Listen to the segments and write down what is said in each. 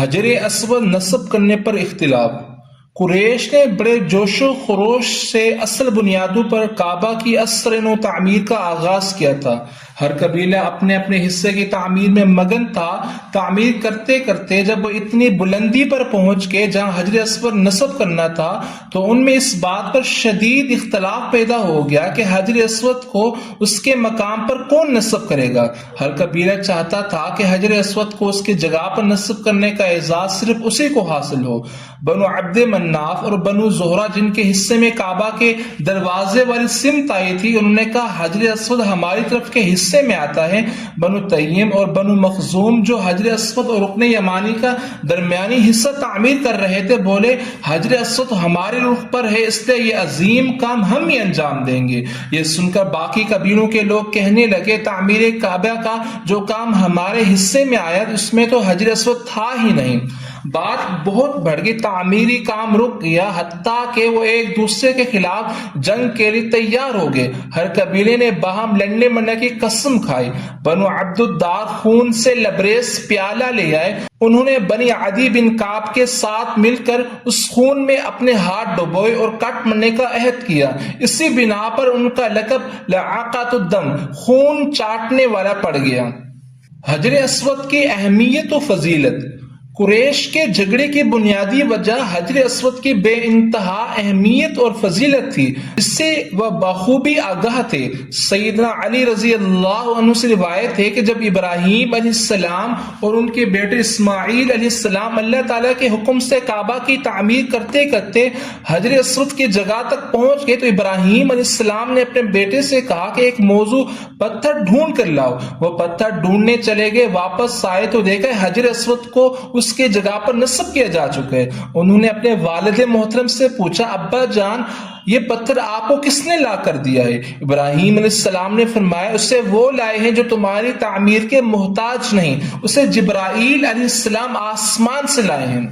حجر اسود نصب کرنے پر اختلاف۔ قریش نے بڑے جوش و خروش سے اصل بنیادوں پر کعبہ کی اثر نو تعمیر کا آغاز کیا تھا۔ ہر قبیلہ اپنے اپنے حصے کی تعمیر میں مگن تھا۔ تعمیر کرتے کرتے جب وہ اتنی بلندی پر پہنچ کے جہاں حجر اسود نصب کرنا تھا تو ان میں اس بات پر شدید اختلاف پیدا ہو گیا کہ حجر اسود کو اس کے مقام پر کون نصب کرے گا۔ ہر قبیلہ چاہتا تھا کہ حجر اسود کو اس کی جگہ پر نصب کرنے کا اعزاز صرف اسی کو حاصل ہو۔ بنو عبد مناف اور بنو زہرہ جن کے حصے میں کعبہ کے دروازے والی سمت آئی تھی، انہوں نے کہا حجر اسود ہماری طرف کے حصے میں آتا ہے۔ بنو تیم اور بنو مخزوم جو حجر اسود اور رکن یمانی کا درمیانی حصہ تعمیر کر رہے تھے بولے حجر اسود ہمارے رخ پر ہے، اس لیے یہ عظیم کام ہم ہی انجام دیں گے۔ یہ سن کر باقی قبیلوں کے لوگ کہنے لگے تعمیر کعبہ کا جو کام ہمارے حصے میں آیا اس میں تو حجر اسود تھا ہی نہیں۔ بات بہت بڑھ گئی، تعمیری کام رک گیا، حتیٰ کہ وہ ایک دوسرے کے خلاف جنگ کے لیے تیار ہو گئے۔ ہر قبیلے نے باہم لڑنے مرنے کی قسم کھائی۔ بنو عبد الدار خون سے لبریز پیالہ لے آئے، انہوں نے بنی عدی بن کعب کے ساتھ مل کر اس خون میں اپنے ہاتھ ڈبوئے اور کٹ مرنے کا عہد کیا۔ اسی بنا پر ان کا لقب لعاقۃ الدم خون چاٹنے والا پڑ گیا۔ حجر اسود کی اہمیت و فضیلت۔ قریش کے جھگڑے کی بنیادی وجہ حجر اسود کی بے انتہا اہمیت اور فضیلت تھی، اس سے وہ بخوبی آگاہ تھے۔ سیدنا علی رضی اللہ عنہ سے روایت ہے کہ جب ابراہیم علیہ السلام اور ان کے بیٹے اسماعیل علیہ السلام اللہ تعالیٰ کے حکم سے کعبہ کی تعمیر کرتے کرتے حجر اسود کی جگہ تک پہنچ گئے تو ابراہیم علیہ السلام نے اپنے بیٹے سے کہا کہ ایک موزوں پتھر ڈھونڈ کر لاؤ۔ وہ پتھر ڈھونڈنے چلے گئے، واپس آئے تو دیکھا حجر اسود کو اس کے جگہ پر نصب کیا جا چکا ہے۔ انہوں نے اپنے والد محترم سے پوچھا ابا جان یہ پتھر آپ کو کس نے لا کر دیا ہے؟ ابراہیم علیہ السلام نے فرمایا اسے وہ لائے ہیں جو تمہاری تعمیر کے محتاج نہیں، اسے جبرائیل علیہ السلام آسمان سے لائے ہیں۔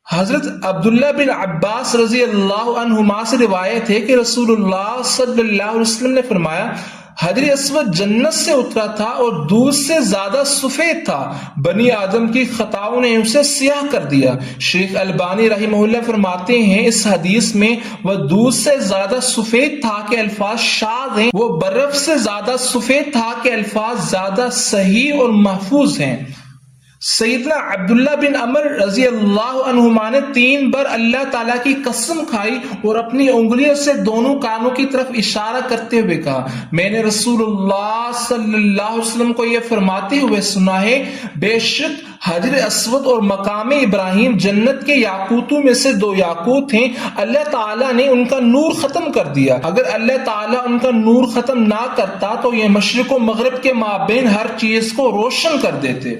حضرت عبداللہ بن عباس رضی اللہ عنہما سے روایت ہے کہ رسول اللہ صلی اللہ علیہ وسلم نے فرمایا حجر اسود جنت سے اترا تھا اور دودھ سے زیادہ سفید تھا، بنی آدم کی خطاؤں نے اسے سیاہ کر دیا۔ شیخ البانی رحمہ اللہ فرماتے ہیں اس حدیث میں وہ دودھ سے زیادہ سفید تھا کہ الفاظ شاذ ہیں، وہ برف سے زیادہ سفید تھا کہ الفاظ زیادہ صحیح اور محفوظ ہیں۔ سیدنا عبداللہ بن عمر رضی اللہ عنہما نے 3 بار اللہ تعالیٰ کی قسم کھائی اور اپنی انگلیوں سے دونوں کانوں کی طرف اشارہ کرتے ہوئے کہا میں نے رسول اللہ صلی اللہ علیہ وسلم کو یہ فرماتے ہوئے سنا ہے بے شک حجر اسود اور مقام ابراہیم جنت کے یاقوتوں میں سے 2 یاقوت ہیں، اللہ تعالیٰ نے ان کا نور ختم کر دیا، اگر اللہ تعالیٰ ان کا نور ختم نہ کرتا تو یہ مشرق و مغرب کے مابین ہر چیز کو روشن کر دیتے۔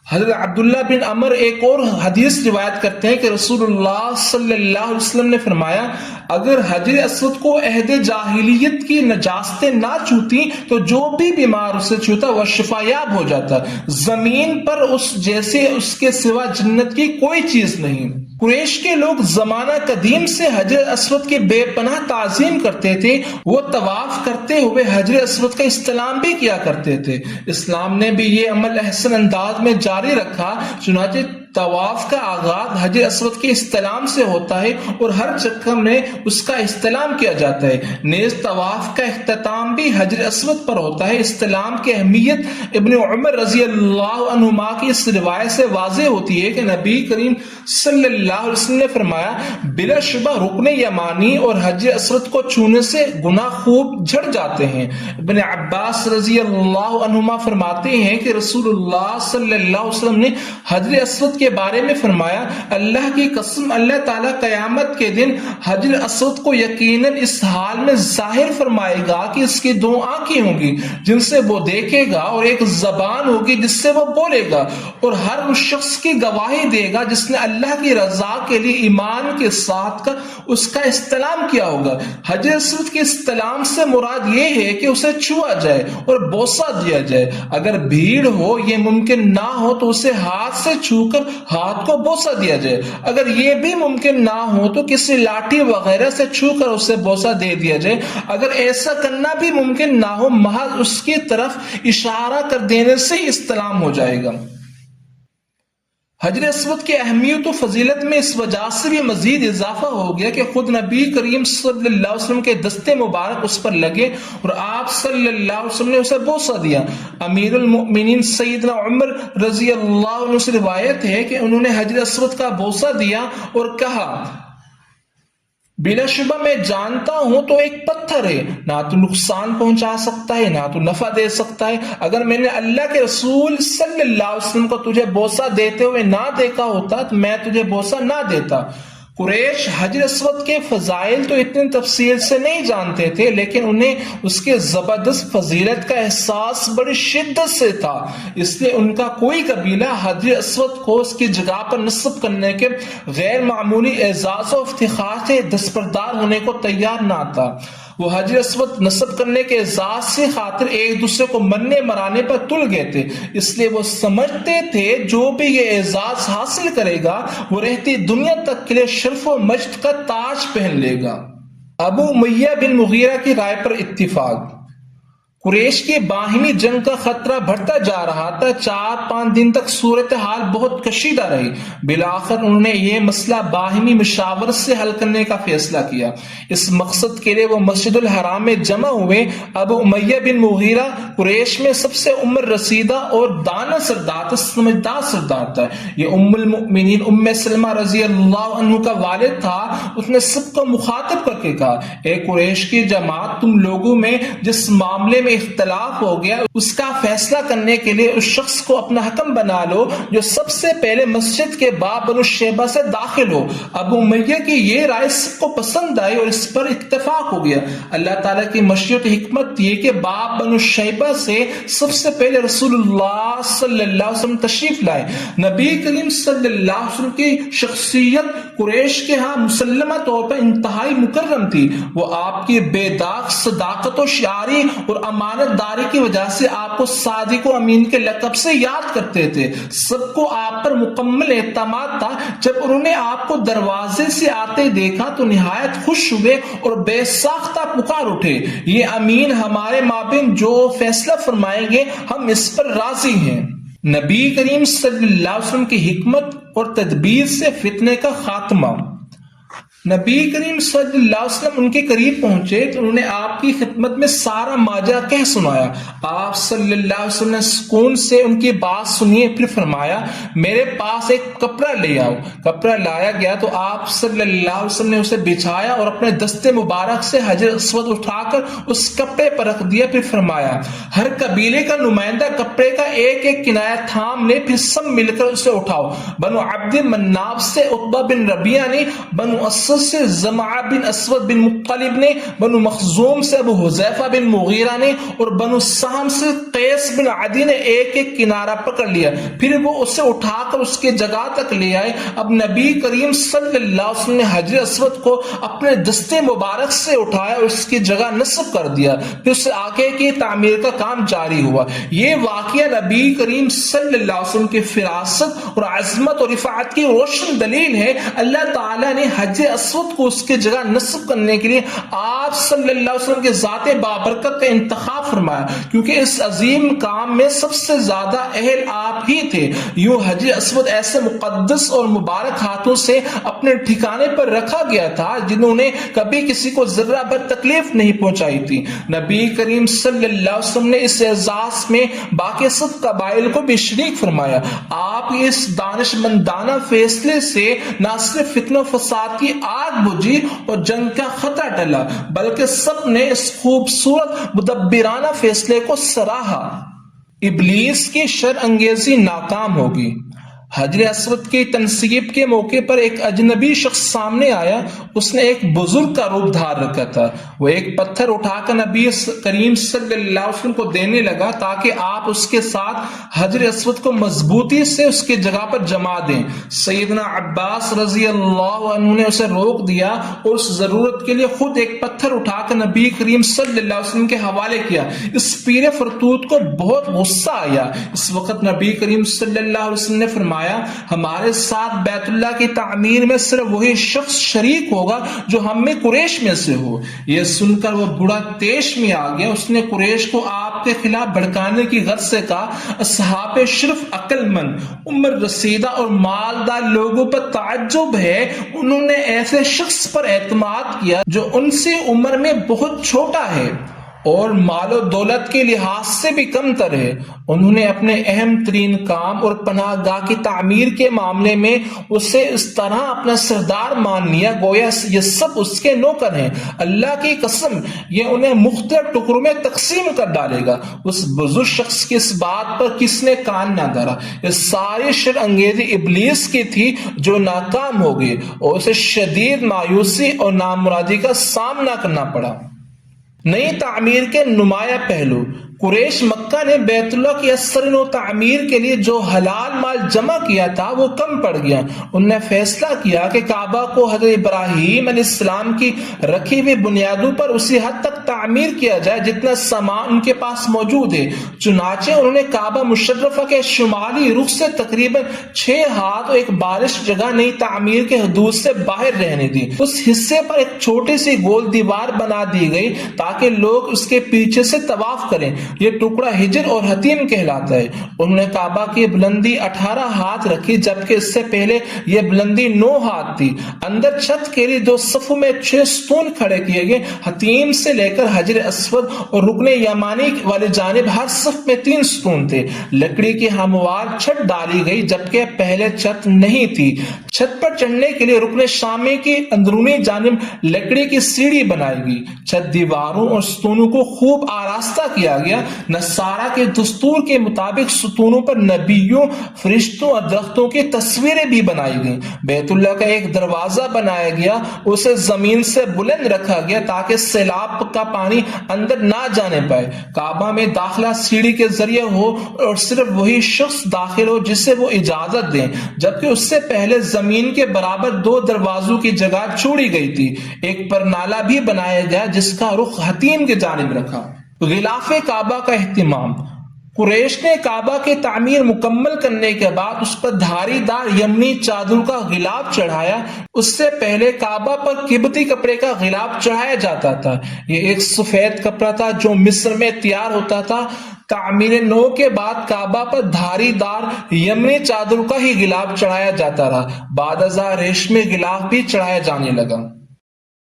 حضرت عبداللہ بن عمر ایک اور حدیث روایت کرتے ہیں کہ رسول اللہ صلی اللہ علیہ وسلم نے فرمایا اگر حجر اسود کو عہد جاہلیت کی نجاستیں نہ چھوتی تو جو بھی بیمار اسے چھوتا وہ شفا یاب ہو جاتا، زمین پر اس جیسے اس کے سوا جنت کی کوئی چیز نہیں۔ قریش کے لوگ زمانہ قدیم سے حجر اسود کی بے پناہ تعظیم کرتے تھے، وہ طواف کرتے ہوئے حجر اسود کا استلام بھی کیا کرتے تھے۔ اسلام نے بھی یہ عمل احسن انداز میں جاری رکھا، چنانچہ طواف کا آغاز حجر اسود کے استلام سے ہوتا ہے اور ہر چکر میں اس کا استلام کیا جاتا ہے، نیز طواف کا اختتام بھی حجر اسود پر ہوتا ہے۔ استلام کی اہمیت ابن عمر رضی اللہ عنہما کی اس روایت سے واضح ہوتی ہے کہ نبی کریم صلی اللہ علیہ وسلم نے فرمایا بلا شبہ رکن یمانی اور حجر اسود کو چھونے سے گناہ خوب جھڑ جاتے ہیں۔ ابن عباس رضی اللہ عنہما فرماتے ہیں کہ رسول اللہ صلی اللہ علیہ وسلم نے حجر اسود کے بارے میں فرمایا اللہ کی قسم اللہ تعالیٰ قیامت کے دن حجر اسود کو یقیناً اس حال میں ظاہر فرمائے گا کہ اس کی 2 آنکھیں ہوں گی جن سے وہ دیکھے گا اور ایک زبان ہوگی جس سے وہ بولے گا اور ہر اس شخص کی گواہی دے گا جس نے اللہ کی رضا کے لیے ایمان کے ساتھ اس کا استلام کیا ہوگا۔ حجر اسود کے استلام سے مراد یہ ہے کہ اسے چھوا جائے اور بوسہ دیا جائے، اگر بھیڑ ہو یہ ممکن نہ ہو تو اسے ہاتھ سے چھو کر ہاتھ کو بوسہ دیا جائے، اگر یہ بھی ممکن نہ ہو تو کسی لاٹھی وغیرہ سے چھو کر اسے بوسہ دے دیا جائے، اگر ایسا کرنا بھی ممکن نہ ہو محض اس کی طرف اشارہ کر دینے سے استلام ہو جائے گا۔ حجر اسود کی اہمیت و فضیلت میں اس وجہ سے بھی مزید اضافہ ہو گیا کہ خود نبی کریم صلی اللہ علیہ وسلم کے دستے مبارک اس پر لگے اور آپ صلی اللہ علیہ وسلم نے اسے بوسہ دیا۔ امیر المؤمنین سیدنا عمر رضی اللہ عنہ سے روایت ہے کہ انہوں نے حجر اسود کا بوسہ دیا اور کہا بلا شبہ میں جانتا ہوں تو ایک پتھر ہے، نہ تو نقصان پہنچا سکتا ہے نہ تو نفع دے سکتا ہے۔ اگر میں نے اللہ کے رسول صلی اللہ علیہ وسلم کو تجھے بوسہ دیتے ہوئے نہ دیکھا ہوتا تو میں تجھے بوسہ نہ دیتا۔ قریش حجر اسود کے فضائل تو اتنی تفصیل سے نہیں جانتے تھے، لیکن انہیں اس کے زبردست فضیلت کا احساس بڑی شدت سے تھا، اس لیے ان کا کوئی قبیلہ حجر اسود کو اس کی جگہ پر نصب کرنے کے غیر معمولی اعزاز و افتخار سے دستبردار ہونے کو تیار نہ تھا۔ وہ حجر اسود نصب کرنے کے اعزاز سے خاطر ایک دوسرے کو مرنے مرانے پر تل گئے تھے، اس لیے وہ سمجھتے تھے جو بھی یہ اعزاز حاصل کرے گا وہ رہتی دنیا تک کے لیے شرف و مجد کا تاج پہن لے گا۔ ابو امیہ بن مغیرہ کی رائے پر اتفاق۔ قریش کی باہمی جنگ کا خطرہ بڑھتا جا رہا تھا۔ 4-5 دن تک صورتحال بہت کشیدہ رہی۔ بالآخر انہوں نے یہ مسئلہ باہمی مشاورت سے حل کرنے کا فیصلہ کیا۔ اس مقصد کے لیے وہ مسجد الحرام میں جمع ہوئے۔ ابو امیہ بن مغیرہ قریش میں سب سے عمر رسیدہ اور دانا سردار تھا، سمجھدار سردار تھا۔ یہ ام المؤمنین ام سلمہ رضی اللہ عنہ کا والد تھا۔ اس نے سب کو مخاطب کر کے کہا، اے قریش کی جماعت، تم لوگوں میں جس معاملے میں اختلاف ہو گیا اس کا فیصلہ کرنے کے لیے اس شخص کو اپنا حکم بنا لو جو سب سے پہلے مسجد کے باب بنو شیبہ سے داخل ہو۔ ابو امیہ کی یہ رائے سب کو پسند آئی اور اس پر اتفاق ہو گیا۔ اللہ تعالیٰ کی مشیت حکمت یہ کہ باب بنو شیبہ سے سب سے پہلے رسول اللہ صلی اللہ علیہ وسلم تشریف لائے۔ نبی کریم صلی اللہ علیہ وسلم کی شخصیت قریش کے ہاں مسلمہ طور پر انتہائی مکرم تھی۔ وہ آپ کی بے داغ صداقت و شعاری اور امانت داری کی وجہ سے آپ کو صادق و امین کے لقب سے یاد کرتے تھے۔ سب کو آپ پر مکمل اعتماد تھا۔ جب انہوں نے آپ کو دروازے سے آتے دیکھا تو نہایت خوش ہوئے اور بے ساختہ پکار اٹھے، یہ امین ہمارے مابین جو فیصلہ فرمائیں گے ہم اس پر راضی ہیں۔ نبی کریم صلی اللہ علیہ وسلم کی حکمت اور تدبیر سے فتنے کا خاتمہ۔ نبی کریم صلی اللہ علیہ وسلم ان کے قریب پہنچے تو انہوں نے آپ کی خدمت میں سارا ماجرا کہہ سنایا۔ آپ صلی اللہ علیہ وسلم نے سکون سے ان کی بات سنی، پھر فرمایا میرے پاس ایک کپڑا لے آؤ۔ کپڑا لایا گیا تو آپ صلی اللہ علیہ وسلم نے اسے بچھایا اور اپنے دستے مبارک سے حجر اسود اٹھا کر اس کپڑے پر رکھ دیا، پھر فرمایا ہر قبیلے کا نمائندہ کپڑے کا ایک ایک کنارہ تھام لے، پھر سب مل کر اسے اٹھاؤ۔ بنو عبد مناف سے عتبہ بن ربیعہ نے، بنو اسد سے زمعہ بن اسود بن مطلب نے، بنو مخزوم سے ابو حذیفہ بن مغیرہ نے اور بنو سہم سے قیس بن عدی نے ایک ایک کنارہ پکڑ لیا، پھر وہ اسے اٹھا کر اس کی جگہ تک لے آئے۔ اب نبی کریم صلی اللہ علیہ وسلم نے حجر اسود کو اپنے دستے مبارک سے اٹھایا اور اس کی جگہ نصب کر دیا، پھر اسے آگے کی تعمیر کا کام جاری ہوا۔ یہ واقعہ نبی کریم صلی اللہ علیہ وسلم کی فراست اور عظمت اور رفعت کی روشن دلیل ہے۔ اللہ تعالیٰ نے حجر اسود کو اس کی جگہ نصب کرنے کے لیے آپ صلی اللہ علیہ وسلم کے ذات بابرکت کا انتخاب فرمایا، کیونکہ اس عظیم کام میں سب سے زیادہ اہل آپ ہی تھے۔ یوں حجر اسود ایسے مقدس اور مبارک ہاتھوں سے اپنے ٹھکانے پر رکھا گیا تھا جنہوں نے کبھی کسی کو ذرہ بھر تکلیف نہیں پہنچائی تھی۔ نبی کریم صلی اللہ علیہ وسلم نے اس اعزاز میں باقی سب قبائل کو بھی شریک فرمایا۔ آپ اس دانش مندانہ فیصلے سے نہ صرف فتنہ و فساد کی آگ بجھی اور جنگ کا خطرہ ٹلا، بلکہ سب نے اس خوبصورت مدبرانہ فیصلے کو سراہا۔ ابلیس کی شر انگیزی ناکام ہوگی۔ حجر اسود کی تنصیب کے موقع پر ایک اجنبی شخص سامنے آیا۔ اس نے ایک بزرگ کا روپ دھار رکھا تھا۔ وہ ایک پتھر اٹھا کر نبی کریم صلی اللہ علیہ وسلم کو دینے لگا تاکہ آپ اس کے ساتھ حجر اسود کو مضبوطی سے اس کی جگہ پر جما دیں۔ سیدنا عباس رضی اللہ عنہ نے اسے روک دیا اور اس ضرورت کے لیے خود ایک پتھر اٹھا کر نبی کریم صلی اللہ علیہ وسلم کے حوالے کیا۔ اس پیر فرتوت کو بہت غصہ آیا۔ اس وقت نبی کریم صلی اللہ علیہ وسلم نے فرمایا ہمارے ساتھ بیت اللہ کی تعمیر میں صرف وہی شخص شریک ہوگا جو ہم میں قریش میں سے ہو۔ یہ سن کر وہ بڑا تیش میں آ گیا۔ اس نے قریش کو آپ کے خلاف بھڑکانے کی غرض سے کہا، اصحاب شرف، عقل مند، عمر رسیدہ اور مالدار لوگوں پر تعجب ہے، انہوں نے ایسے شخص پر اعتماد کیا جو ان سے عمر میں بہت چھوٹا ہے اور مال و دولت کے لحاظ سے بھی کم تر ہے۔ انہوں نے اپنے اہم ترین کام اور پناہ گاہ کی تعمیر کے معاملے میں اسے اس طرح اپنا سردار مان لیا گویا یہ سب اس کے نوکر ہیں۔ اللہ کی قسم یہ انہیں مختلف ٹکڑوں میں تقسیم کر ڈالے گا۔ اس بزرگ شخص کی اس بات پر کس نے کان نہ دھرا؟ یہ ساری شر انگیزی ابلیس کی تھی جو ناکام ہو گئی اور اسے شدید مایوسی اور نامرادی کا سامنا کرنا پڑا۔ نئی تعمیر کے نمایاں پہلو۔ قریش مکہ نے بیت اللہ کی اثر نو تعمیر کے لیے جو حلال مال جمع کیا تھا وہ کم پڑ گیا۔ انہوں نے فیصلہ کیا کہ کعبہ کو حضرت ابراہیم علیہ السلام کی رکھی ہوئی بنیادوں پر اسی حد تک تعمیر کیا جائے جتنا سامان ان کے پاس موجود ہے۔ چنانچہ انہوں نے کعبہ مشرفہ کے شمالی رخ سے تقریباً 6 ہاتھ اور ایک بالش جگہ نئی تعمیر کے حدود سے باہر رہنے دی۔ اس حصے پر ایک چھوٹی سی گول دیوار بنا دی گئی تاکہ لوگ اس کے پیچھے سے طواف کریں۔ یہ ٹکڑا ہجر اور حتیم کہلاتا ہے۔ انہوں نے کعبہ کی بلندی 18 ہاتھ رکھی جبکہ اس سے پہلے یہ بلندی 9 ہاتھ تھی۔ اندر چھت کے لیے 2 صفوں میں 6 ستون کھڑے کیے گئے۔ حتیم سے لے کر حجر اسود اور رکن یمانی والی جانب ہر صف میں 3 ستون تھے۔ لکڑی کی ہموار چھت ڈالی گئی جبکہ پہلے چھت نہیں تھی۔ چھت پر چڑھنے کے لیے رکن شامی کی اندرونی جانب لکڑی کی سیڑھی بنائی گئی۔ چھت دیواروں اور ستونوں کو خوب آراستہ کیا گیا۔ نصارہ کے دستور کے مطابق ستونوں پر نبیوں، فرشتوں اور درختوں کی تصویریں بھی بنائی گئیں۔ بیت اللہ کا ایک دروازہ بنایا گیا، اسے زمین سے بلند رکھا گیا تاکہ سیلاب کا پانی اندر نہ جانے پائے۔ کعبہ میں داخلہ سیڑھی کے ذریعے ہو اور صرف وہی شخص داخل ہو جسے وہ اجازت دیں، جبکہ اس سے پہلے زمین کے برابر 2 دروازوں کی جگہ چھوڑی گئی تھی۔ ایک پرنالہ بھی بنایا گیا جس کا رخ حتیم کی جانب رکھا۔ غلاف کعبہ کا اہتمام۔ قریش نے کعبہ کی تعمیر مکمل کرنے کے بعد اس پر دھاری دار یمنی چادر کا غلاف چڑھایا۔ اس سے پہلے کعبہ پر قبطی کپڑے کا غلاف چڑھایا جاتا تھا۔ یہ ایک سفید کپڑا تھا جو مصر میں تیار ہوتا تھا۔ تعمیر نو کے بعد کعبہ پر دھاری دار یمنی چادر کا ہی غلاف چڑھایا جاتا رہا۔ بعد ازاں ریشمی غلاف بھی چڑھایا جانے لگا۔